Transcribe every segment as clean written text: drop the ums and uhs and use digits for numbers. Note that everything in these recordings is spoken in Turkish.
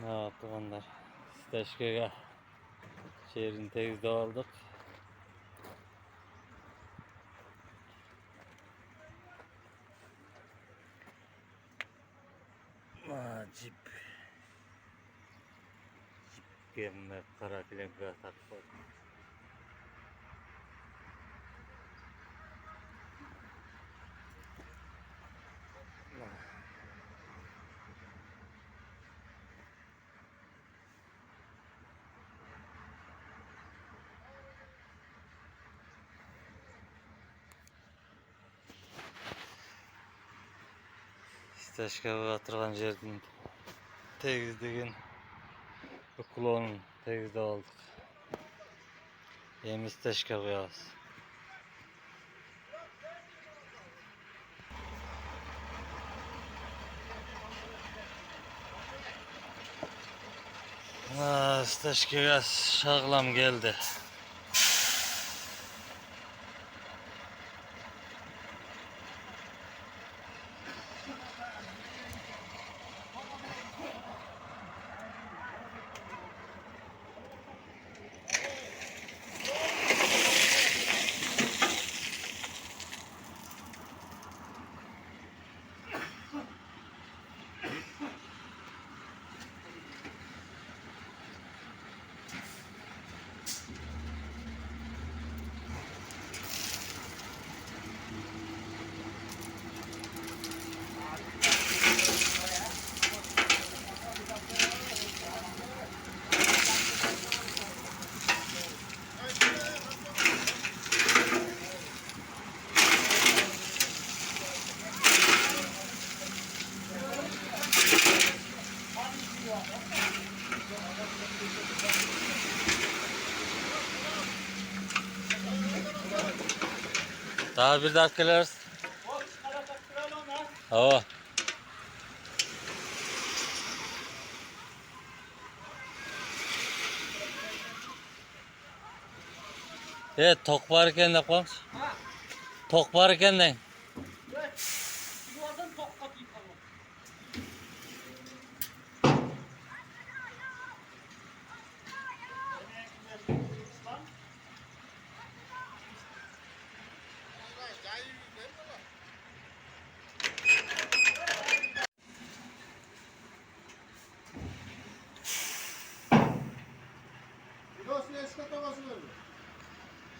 Ne yaptık onlar? Steşkega şehrin teyze aldık. Cip. Gemme kara kilenga takip. Steşkega atırgan жердин тегиздигин ukulonun tegizde aldık. Yemi steşkega koyarız. Steşkega şağlam geldi. Daha bir dakikalar. Hava. Evet, tok varken de konuş. Tok varken de.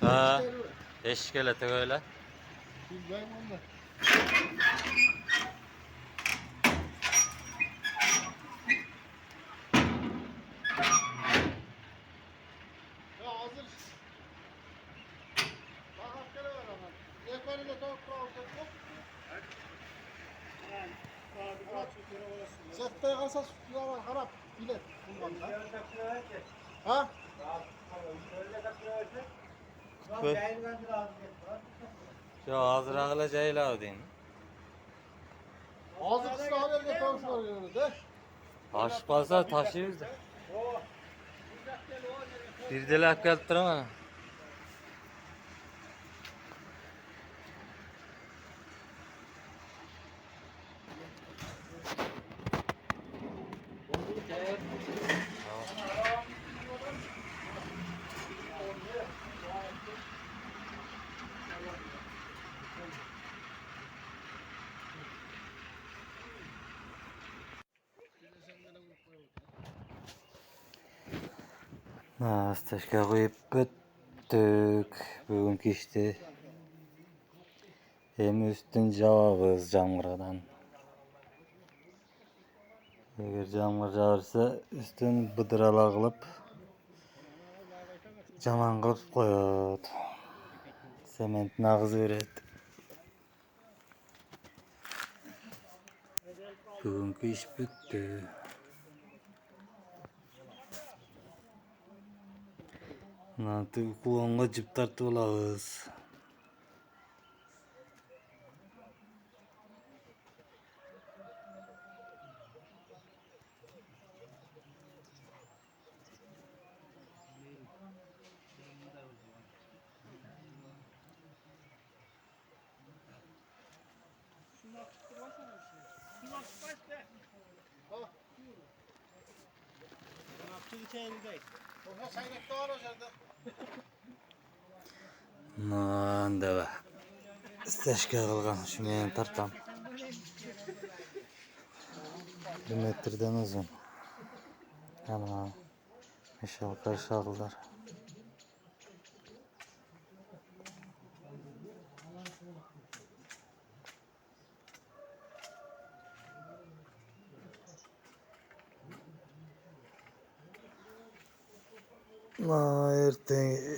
Ha, eşkelete öyle. Zaten kalsa suya var harap bilet bulmanda. Ha? Şu hazır ağlayacağıyla deyin. Ağzı kısa haberle tavuşlar yani de. Aşık olsa taşıyoruz da. Bir de laf gelip durama. Steşke koyup büttük. Bugünkü işte. Hem üstün cevabız camgıradan. Eğer camgır çağırsa üstün bıdırala kılıp caman kılıp koyut. Sement nağız veret. Bugünkü iş bitti. Nanti kulağına cip tartı olağız. Orada saynak da var o yerde. Nandava. Stashka qilgan shu men tartam. 1 metrden uzun. Ana. Meşalkar şağıllar.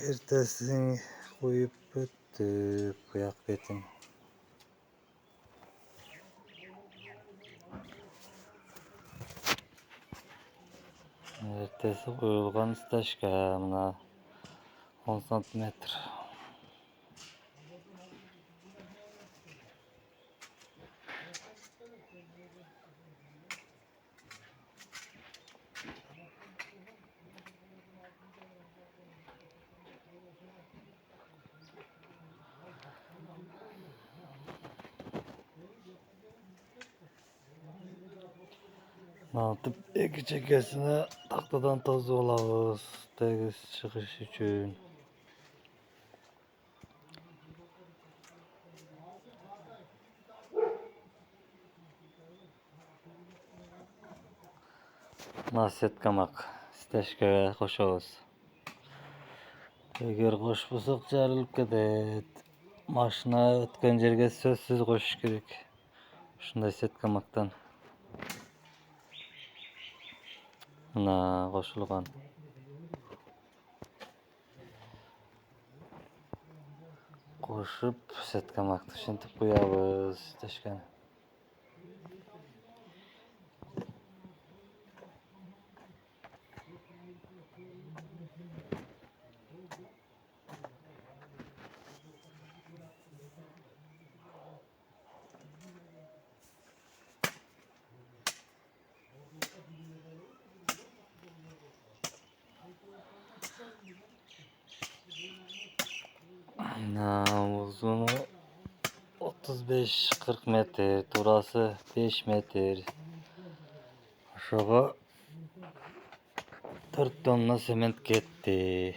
Ertesini koyup öttük kuyak betin. Ertesi koyulgan stashka mına 10 santimetr. Atıp iki çekesine taktadan tozu olağız. Tegiz çıkış için. Naset kamak. Stashkaga koşağız. Eğer koşmasak jarılıp kedet. Maşına ötken jerge sözsüz koşuş gerek. Şunday set kamaktan. Mına koşulgan. Koşup set kamakты şintip koyabız stashkani. Uzunu 35-40 metr, turası 5 metr. Aşağı 4 tonna sement ketdi.